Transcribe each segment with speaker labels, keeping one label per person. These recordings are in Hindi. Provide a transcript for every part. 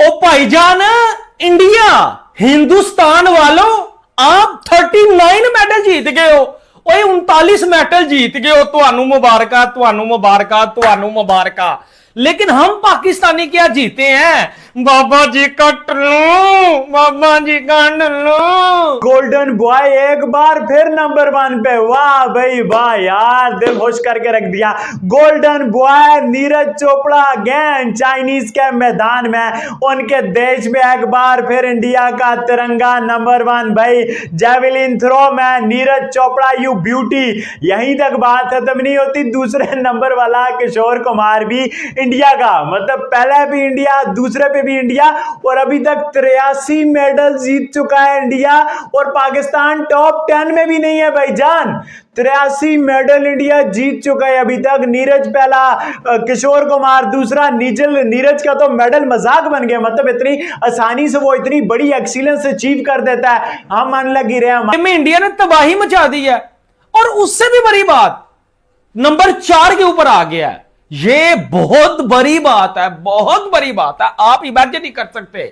Speaker 1: ओ भाईजान, इंडिया हिंदुस्तान वालों, आप 39 मेडल जीत गए हो। ओए 39 मेडल जीत गए हो, तुहानू मुबारका, तुहानू मुबारका, तुहानू मुबारका। लेकिन हम पाकिस्तानी क्या जीते हैं? बाबा जी कट लो, बाबा जी कट लो।
Speaker 2: गोल्डन बॉय एक बार फिर नंबर 1 पे। वाह भाई वाह यार, दिल खुश करके रख दिया। Golden boy Neeraj Chopra again Chinese के मैदान में, उनके देश में एक बार फिर इंडिया का तिरंगा नंबर 1 भाई। जेवलिन थ्रो में नीरज चोपड़ा यू ब्यूटी। यहीं तक बात खत्म नहीं होती, दूसरे नंबर वाला किशोर कुमार भी इंडिया का, मतलब पहले भी इंडिया, दूसरे पे भी इंडिया, और अभी तक 83 मेडल जीत चुका है इंडिया। और पाकिस्तान टॉप 10 में भी नहीं है भाईजान। 83 मेडल इंडिया जीत चुका है अभी तक। नीरज पहला, किशोर कुमार दूसरा, नीरज का तो मेडल मजाक बन गया, मतलब इतनी आसानी से वो इतनी बड़ी एक्सीलेंस अचीव कर देता है। हम मन लगी रहे
Speaker 1: में इंडिया ने तबाही मचा दी है। और उससे भी बड़ी बात, नंबर 4 के ऊपर आ गया है। ये बहुत बड़ी बात है, बहुत बड़ी बात है। आप इमेजिन नहीं कर सकते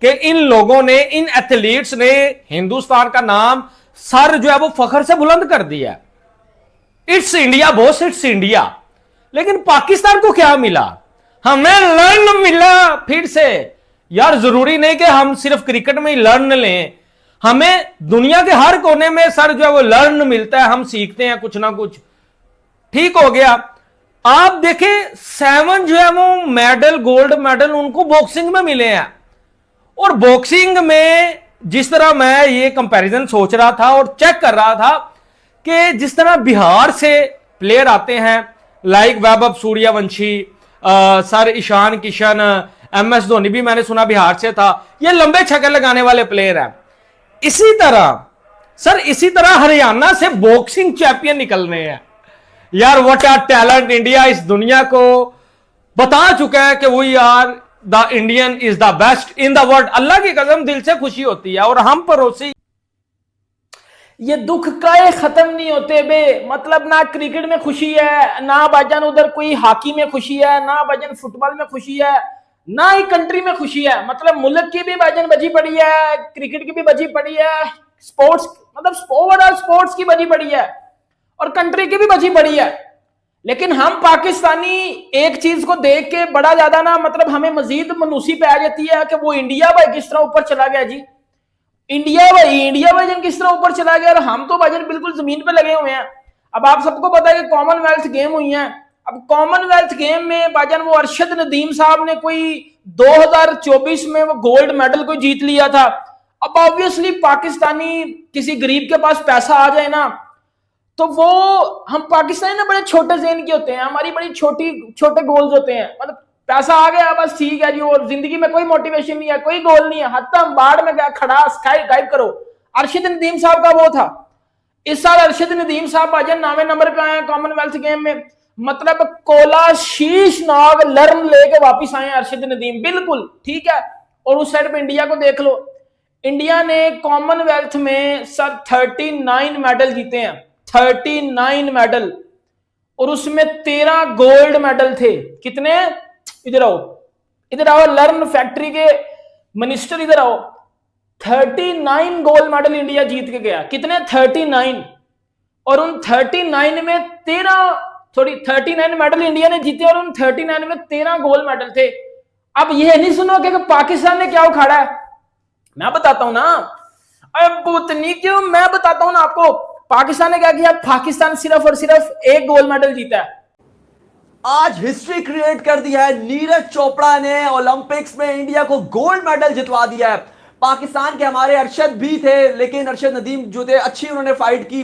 Speaker 1: कि इन लोगों ने, इन एथलीट्स ने हिंदुस्तान का नाम, सर जो है वो फखर से बुलंद कर दिया। It's India boss, it's India. लेकिन पाकिस्तान को क्या मिला? हमें लर्न मिला फिर से। यार जरूरी नहीं कि हम सिर्फ क्रिकेट में ही लर्न लें, हमें दुनिया के हर कोने में सर जो है वो लर्न मिलता है, हम सीखते हैं कुछ ना कुछ। ठीक हो गया। आप देखें 7 जो है वो मेडल, गोल्ड मेडल उनको बॉक्सिंग में मिले हैं। और बॉक्सिंग में जिस तरह मैं ये कंपैरिजन सोच रहा था और चेक कर रहा था कि जिस तरह बिहार से प्लेयर आते हैं, like Vaibhav Suryavanshi, sir Ishan Kishan, MS Dhoni भी मैंने सुना बिहार से था, ये लंबे छक्के लगाने वाले प्लेयर हैं। इसी तरह हरियाणा से बॉक्सिंग चैंपियन निकल रहे हैं। यार व्हाट आर टैलेंट! इंडिया इस दुनिया को बता चुका है कि we are the Indian is the best in the world. अल्लाह की कसम दिल से खुशी होती है। और हम पड़ोसी,
Speaker 3: ये दुख का खत्म नहीं होते बे। मतलब ना क्रिकेट में खुशी है, ना भाईजान उधर कोई हॉकी में खुशी है, ना भाईजान फुटबॉल में खुशी है, ना ही कंट्री में खुशी है। मतलब मुल्क की भी भाईजान बची पड़ी है, क्रिकेट की भी बची पड़ी है, स्पोर्ट्स मतलब ओवरऑल स्पोर्ट्स की बची पड़ी है, और कंट्री की भी बची पड़ी है। लेकिन हम पाकिस्तानी एक चीज को देख के बड़ा ज्यादा ना, मतलब हमें मजीद मनूसी पे आ जाती है कि वो इंडिया भाई किस तरह ऊपर चला गया जी। इंडिया भाईजान किस तरह ऊपर चला गया, और हम तो भाईजान बिल्कुल जमीन पे लगे हुए हैं। अब आप सबको पता है कि कॉमनवेल्थ गेम हुई है। अब कॉमनवेल्थ गेम में भाईजान वो अरशद नदीम साहब ने कोई 2024 में वो गोल्ड मेडल को जीत लिया था। अब ऑब्वियसली पाकिस्तानी किसी गरीब के पास पैसा आ जाए ना, तो वो, हम पाकिस्तानी ना बड़े छोटे ज़हन के होते हैं, हमारी बड़ी छोटे गोल्स होते हैं। मतलब पैसा आ गया बस ठीक है जी, और जिंदगी में कोई मोटिवेशन नहीं है, कोई गोल नहीं है, हत्तम बाढ़ में गया खड़ा, स्काई डाइव करो। अरशद नदीम साहब का वो था। इस साल अरशद नदीम साहब भाईजान 9वें नंबर पे आए कॉमनवेल्थ गेम में। मतलब कोला शीश नाग लर्न लेके वापिस आए अरशद नदीम, बिल्कुल ठीक है। और उस साइड पे इंडिया को देख लो, इंडिया ने कॉमनवेल्थ में सर 39 मेडल जीते हैं, 39 मेडल, और उसमें 13 गोल्ड मेडल थे। कितने? इधर आओ लर्न फैक्ट्री के मिनिस्टर, इधर आओ। 39 गोल्ड मेडल इंडिया जीत के गया। कितने? 39। और उन 39 में 39 मेडल इंडिया ने जीते, और उन 39 में 13 गोल्ड मेडल थे। अब ये नहीं सुनो कि पाकिस्तान ने क्या उखाड़ा है, मैं बताता हूं ना। अब पूतनी क्यों, मैं बताता हूं ना आपको। पाकिस्तान ने क्या किया? पाकिस्तान सिर्फ और सिर्फ एक गोल्ड मेडल जीता है।
Speaker 4: आज हिस्ट्री क्रिएट कर दिया है। नीरज चोपड़ा ने ओलंपिक्स में इंडिया को गोल्ड मेडल जितवा दिया है। पाकिस्तान के हमारे अरशद भी थे, लेकिन अरशद नदीम जो थे अच्छी उन्होंने फाइट की,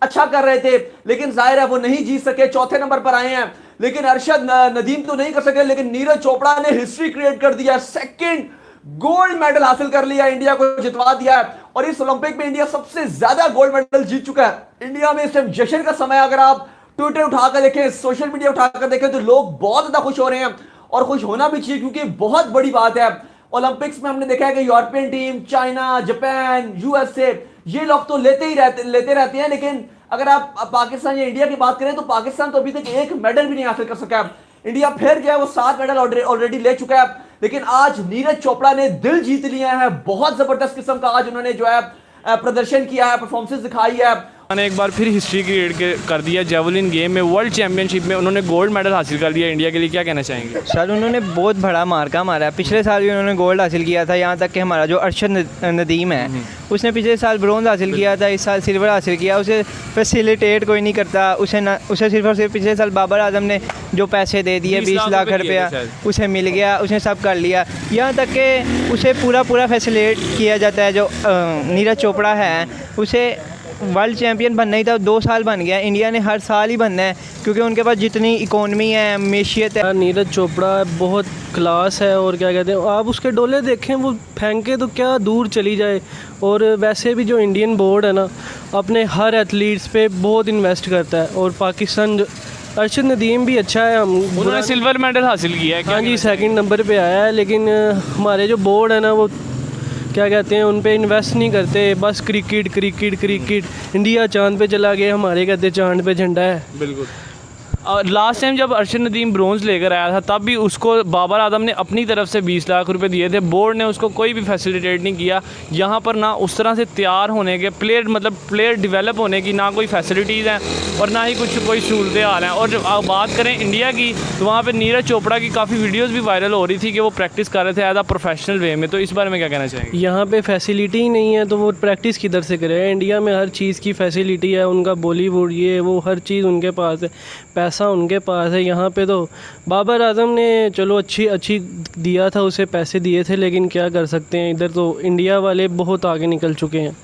Speaker 4: अच्छा कर रहे थे, लेकिन जाहिर है वो नहीं जीत सके, चौथे नंबर पर आए हैं। लेकिन अरशद नदीम तो नहीं कर सके, लेकिन नीरज चोपड़ा ने हिस्ट्री क्रिएट कर दिया। सेकंड गोल्ड मेडल हासिल कर लिया, इंडिया को जितवा दिया है। और इस ओलंपिक में इंडिया सबसे ज्यादा गोल्ड मेडल जीत चुका है। इंडिया में इस टाइम जश्न का समय, अगर आप ट्विटर उठाकर देखें, सोशल मीडिया उठाकर देखें, तो लोग बहुत ज्यादा खुश हो रहे हैं, और खुश होना भी चाहिए, क्योंकि बहुत बड़ी बात है। ओलंपिक्स में हमने देखा है कि European team, China, Japan, USA, ये लोग तो लेते रहते हैं, लेकिन अगर आप पाकिस्तान या इंडिया की बात करें तो पाकिस्तान तो अभी तक एक मेडल भी नहीं हासिल कर सका है। इंडिया फिर जो है वो 7 मेडल ऑलरेडी ले चुका है। लेकिन आज नीरज चोपड़ा ने दिल जीत लिया है। बहुत जबरदस्त किस्म का आज उन्होंने जो है प्रदर्शन किया है, परफॉर्मेंस दिखाई है।
Speaker 5: उन्होंने एक बार फिर हिस्ट्री क्रिएट कर दिया जेवलिन गेम में, वर्ल्ड चैंपियनशिप में उन्होंने गोल्ड मेडल हासिल कर लिया इंडिया के लिए। क्या कहना चाहेंगे
Speaker 6: सर? उन्होंने बहुत बड़ा मार्का मारा है। पिछले साल भी उन्होंने गोल्ड हासिल किया था, यहाँ तक कि हमारा जो अरशद नदीम है उसने पिछले साल ब्रोंज हासिल किया था, इस साल सिल्वर हासिल किया। उसे फैसिलिटेट कोई नहीं करता, उसे सिर्फ और सिर्फ पिछले साल बाबर आजम ने जो पैसे दे दिए 20 लाख रुपया उसे मिल गया, उसने सब कर लिया। यहाँ तक कि उसे पूरा फैसिलिटेट किया जाता है। जो नीरज चोपड़ा है उसे वर्ल्ड चैम्पियन बनना ही था, 2 साल बन गया। इंडिया ने हर साल ही बनना है क्योंकि उनके पास जितनी इकोनॉमी है, मैशियत है।
Speaker 7: नीरज चोपड़ा बहुत क्लास है और क्या कहते हैं, आप उसके डोले देखें, वो फेंके तो क्या दूर चली जाए। और वैसे भी जो इंडियन बोर्ड है ना, अपने हर एथलीट्स पे बहुत इन्वेस्ट करता है। और पाकिस्तान अरशद नदीम भी अच्छा है,
Speaker 5: उन्होंने सिल्वर मेडल हासिल किया है।
Speaker 7: हाँ जी, 2nd नंबर पे आया है। लेकिन हमारे जो बोर्ड है ना, वो क्या कहते हैं, उन पे इन्वेस्ट नहीं करते, बस क्रिकेट। इंडिया चांद पे चला गया, हमारे कहते चांद पे झंडा है।
Speaker 5: बिल्कुल। लास्ट टाइम जब अरशद नदीम ब्रोंज लेकर आया था तब भी उसको बाबर आजम ने अपनी तरफ से 20 लाख रुपए दिए थे। बोर्ड ने उसको कोई भी फैसिलिटेट नहीं किया। यहाँ पर ना उस तरह से तैयार होने के प्लेयर डेवलप होने की ना कोई फैसिलिटीज़ हैं और ना ही कोई सहूलतें आ रही हैं। और जब आप बात करें इंडिया की तो वहाँ पर नीरज चोपड़ा की काफ़ी वीडियोज़ भी वायरल हो रही थी कि वो प्रैक्टिस कर रहे थे एज अ प्रोफेशनल वे में। तो इस बारे में क्या कहना चाहेंगे?
Speaker 7: यहाँ पे फैसिलिटी ही नहीं है तो वो प्रैक्टिस किधर से करे? इंडिया में हर चीज़ की फैसिलिटी है, उनका बॉलीवुड ये वो हर चीज़ उनके पास है, पैसा उनके पास है। यहाँ पे तो बाबर आजम ने चलो अच्छी दिया था, उसे पैसे दिए थे, लेकिन क्या कर सकते हैं, इधर तो इंडिया वाले बहुत आगे निकल चुके हैं।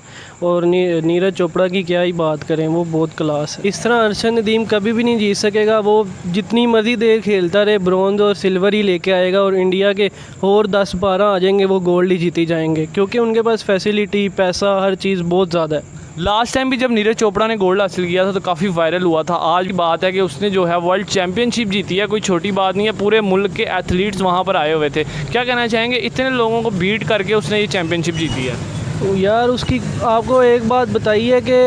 Speaker 7: और नीरज चोपड़ा की क्या ही बात करें, वो बहुत क्लास है। इस तरह अरशद नदीम कभी भी नहीं जीत सकेगा। वो जितनी मर्जी देर खेलता रहे, ब्रॉन्ज और सिल्वर ही लेके आएगा और इंडिया के और 10-12 आ जाएंगे, वो गोल्ड ही जीती जाएंगे क्योंकि उनके पास फैसिलिटी, पैसा, हर चीज़ बहुत ज़्यादा है।
Speaker 5: लास्ट टाइम भी जब नीरज चोपड़ा ने गोल्ड हासिल किया था तो काफ़ी वायरल हुआ था। आज की बात है कि उसने जो है वर्ल्ड चैम्पियनशिप जीती है, कोई छोटी बात नहीं है। पूरे मुल्क के एथलीट्स वहाँ पर आए हुए थे। क्या कहना चाहेंगे, इतने लोगों को बीट करके उसने ये चैम्पियनशिप जीती है?
Speaker 7: यार उसकी आपको एक बात बताइए कि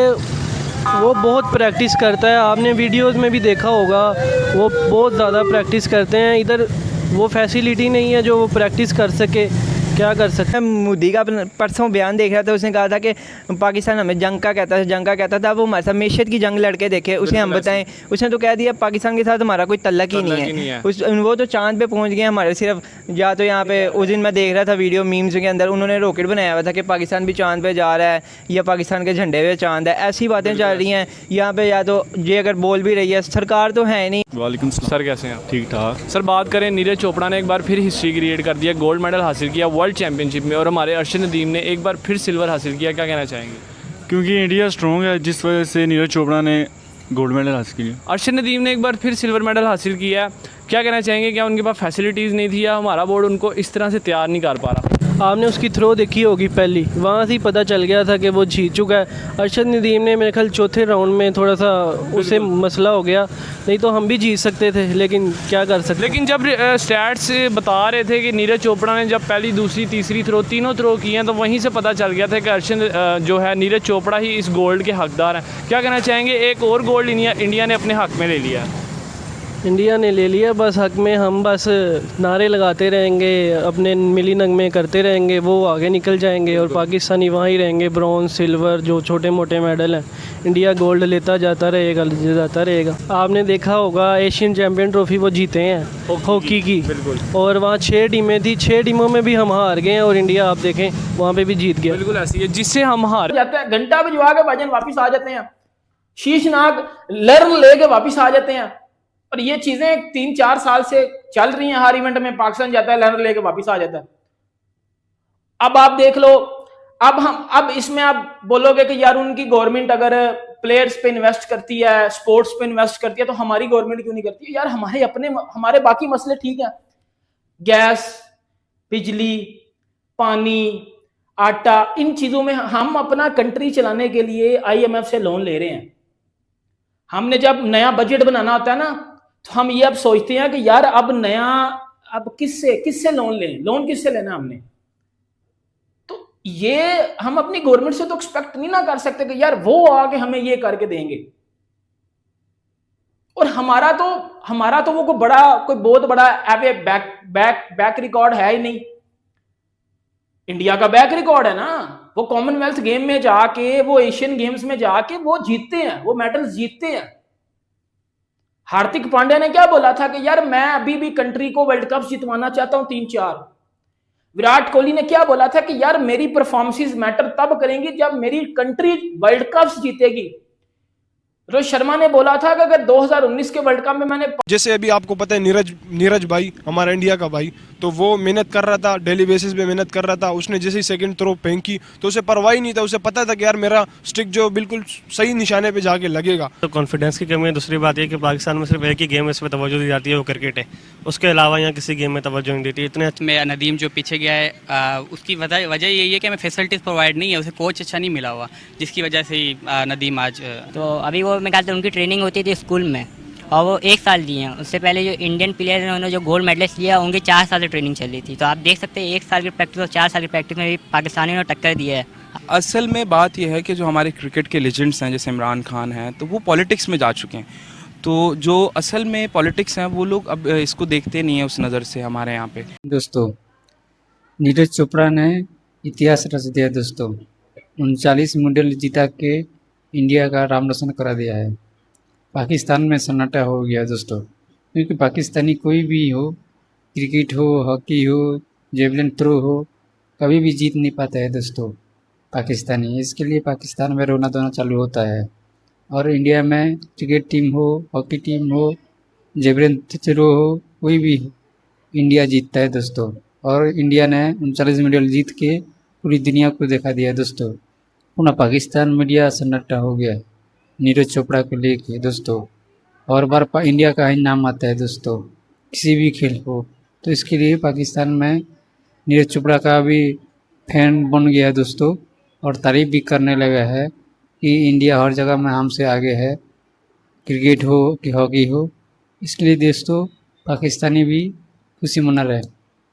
Speaker 7: वो बहुत प्रैक्टिस करता है, आपने वीडियोस में भी देखा होगा, वो बहुत ज़्यादा प्रैक्टिस करते हैं। इधर वो फैसिलिटी नहीं है जो वो प्रैक्टिस कर सके, क्या कर सकते हैं।
Speaker 6: मोदी का परसों बयान देख रहा था, उसने कहा था कि पाकिस्तान हमें जंग का कहता था। वो हमारे साथ मैशियत की जंग लड़के देखे, उसे हम बताएं। उसने तो कह दिया पाकिस्तान के साथ हमारा कोई तल्लक ही नहीं है। वो तो चांद पे पहुंच गए, हमारे सिर्फ या तो यहाँ पे उस दिन मैं देख रहा था वीडियो मीम्स के अंदर, उन्होंने रॉकेट बनाया हुआ था कि पाकिस्तान भी चांद पे जा रहा है या पाकिस्तान के झंडे पे चांद है। ऐसी बातें चल रही हैं यहाँ पे। या तो ये अगर बोल भी रही है, सरकार तो है नहीं।
Speaker 5: वालेकुम सर, कैसे हैं आप?
Speaker 8: ठीक ठाक।
Speaker 5: सर बात करें, नीरज चोपड़ा ने एक बार फिर हिस्ट्री क्रिएट कर दिया, गोल्ड मेडल हासिल किया वर्ल्ड चैंपियनशिप में और हमारे अरशद नदीम ने एक बार फिर सिल्वर हासिल किया। क्या कहना चाहेंगे?
Speaker 8: क्योंकि इंडिया स्ट्रॉन्ग है, जिस वजह से नीरज चोपड़ा ने गोल्ड मेडल हासिल किया।
Speaker 5: अरशद नदीम ने एक बार फिर सिल्वर मेडल हासिल किया। क्या कहना चाहेंगे, क्या उनके पास फैसिलिटीज़ नहीं थी या हमारा बोर्ड उनको इस तरह से तैयार नहीं कर पा रहा?
Speaker 7: आपने उसकी थ्रो देखी होगी पहली, वहाँ से ही पता चल गया था कि वो जीत चुका है। अरशद नदीम ने मेरे ख्याल चौथे राउंड में थोड़ा सा उसे मसला हो गया, नहीं तो हम भी जीत सकते थे, लेकिन क्या कर सकते।
Speaker 5: लेकिन जब स्टैट्स बता रहे थे कि नीरज चोपड़ा ने जब पहली, दूसरी, तीसरी थ्रो तीनों थ्रो किए हैं तो वहीं से पता चल गया था कि अरशद जो है नीरज चोपड़ा ही इस गोल्ड के हकदार हैं। क्या कहना चाहेंगे, एक और गोल्ड इंडिया ने अपने हक में ले लिया?
Speaker 7: इंडिया ने ले लिया बस हक में, हम बस नारे लगाते रहेंगे, अपने मिली नगमे करते रहेंगे, वो आगे निकल जाएंगे और पाकिस्तानी वहाँ ही रहेंगे। ब्रॉन्ज, सिल्वर, जो छोटे मोटे मेडल हैं, इंडिया गोल्ड लेता जाता रहेगा। आपने देखा होगा एशियन चैम्पियन ट्रॉफी वो जीते हैं हॉकी की, और वहाँ 6 टीमें थी, 6 टीमों में भी हम हार गए हैं और इंडिया आप देखें वहाँ पे भी जीत गया।
Speaker 5: बिल्कुल ऐसी है जिससे हम हार
Speaker 3: जाते हैं, घंटा भिजवा के भाईजान वापिस आ जाते हैं, शीशनाग लर्न लेके वापिस आ जाते हैं। और ये चीजें 3-4 साल से चल रही हैं। हर इवेंट में पाकिस्तान जाता है, लर्न लेके वापिस आ जाता है। अब आप देख लो, अब इसमें आप बोलोगे कि यार उनकी गवर्नमेंट अगर प्लेयर्स पे इन्वेस्ट करती है, स्पोर्ट्स पे इन्वेस्ट करती है, तो हमारी गवर्नमेंट क्यों नहीं करती है? यार हमारे बाकी मसले ठीक है, गैस, बिजली, पानी, आटा, इन चीजों में हम अपना कंट्री चलाने के लिए IMF से लोन ले रहे हैं। हमने जब नया बजट बनाना होता है ना, तो हम ये अब सोचते हैं कि यार अब किससे लोन लें, लोन किससे लेना हमने। तो ये हम अपनी गवर्नमेंट से तो एक्सपेक्ट नहीं ना कर सकते कि यार वो आके हमें ये करके देंगे। और हमारा तो वो कोई बहुत बड़ा एवे बैक रिकॉर्ड है ही नहीं। इंडिया का बैक रिकॉर्ड है ना, वो कॉमनवेल्थ गेम में जाके, वो एशियन गेम्स में जाके वो जीतते हैं, वो मेडल्स जीतते हैं। हार्दिक पांड्या ने क्या बोला था कि यार मैं अभी भी कंट्री को वर्ल्ड कप जितवाना चाहता हूं 3-4। विराट कोहली ने क्या बोला था कि यार मेरी परफॉर्मेंसेस मैटर तब करेंगी जब मेरी कंट्री वर्ल्ड कप जीतेगी। रोहित शर्मा ने बोला था कि अगर 2019 के वर्ल्ड कप में मैंने,
Speaker 9: जैसे अभी आपको पता है नीरज भाई, हमारा इंडिया का भाई, तो वो मेहनत कर रहा था, डेली बेसिस पे मेहनत कर रहा था। उसने जैसे ही सेकंड थ्रो फेंकी तो उसे परवाह ही नहीं था, उसे पता था कि यार मेरा स्टिक जो बिल्कुल सही निशाने पे जाके लगेगा।
Speaker 10: तो कॉन्फिडेंस की कमी है। दूसरी बात यह कि पाकिस्तान में सिर्फ एक ही गेम इस पर तवज्जो दी जाती है, वो क्रिकेट है। उसके अलावा यहाँ किसी गेम में तवज्जो नहीं देती। इतने
Speaker 11: में नदीम जो पीछे गया है उसकी वजह यही है कि हमें फैसिलिटीज़ प्रोवाइड नहीं है, उसे कोच अच्छा नहीं मिला हुआ, जिसकी वजह से ही नदीम आज
Speaker 12: तो अभी वो मैं कहता हूँ उनकी ट्रेनिंग होती थी स्कूल में, और वो 1 साल दिए हैं। उससे पहले जो इंडियन प्लेयर हैं उन्होंने जो गोल्ड मेडलिस्ट लिया उनकी 4 साल की ट्रेनिंग चल रही थी। तो आप देख सकते हैं 1 साल की प्रैक्टिस और 4 साल की प्रैक्टिस में भी पाकिस्तानियों ने टक्कर दी है।
Speaker 13: असल में बात यह है कि जो हमारे क्रिकेट के लेजेंड्स हैं जैसे इमरान खान हैं, तो वो पॉलिटिक्स में जा चुके हैं। तो जो असल में पॉलिटिक्स हैं वो लोग अब इसको देखते नहीं हैं उस नज़र से हमारे यहाँ पे।
Speaker 14: दोस्तों, नीरज चोपड़ा ने इतिहास रच दिया दोस्तों। 39 मेडल जीता के इंडिया का नाम रोशन करा दिया है। पाकिस्तान में सन्नाटा हो गया दोस्तों, क्योंकि पाकिस्तानी कोई भी हो, क्रिकेट हो, हॉकी हो, जेवलिन थ्रो हो, कभी भी जीत नहीं पाता है दोस्तों पाकिस्तानी। इसके लिए पाकिस्तान में रोना धोना चालू होता है। और इंडिया में क्रिकेट टीम हो, हॉकी टीम हो, जेवलिन थ्रो हो, कोई भी हो, इंडिया जीतता है दोस्तों। और इंडिया ने 39 मेडल जीत के पूरी दुनिया को दिखा दिया दोस्तों। पूरा पाकिस्तान मीडिया सन्नाटा हो गया नीरज चोपड़ा को लेके दोस्तों। और बार इंडिया का ही नाम आता है दोस्तों किसी भी खेल हो। तो इसके लिए पाकिस्तान में नीरज चोपड़ा का भी फैन बन गया है दोस्तों, और तारीफ भी करने लगा है कि इंडिया हर जगह में हमसे आगे है, क्रिकेट हो कि हॉकी हो। इसलिए दोस्तों पाकिस्तानी भी खुशी मना रहे।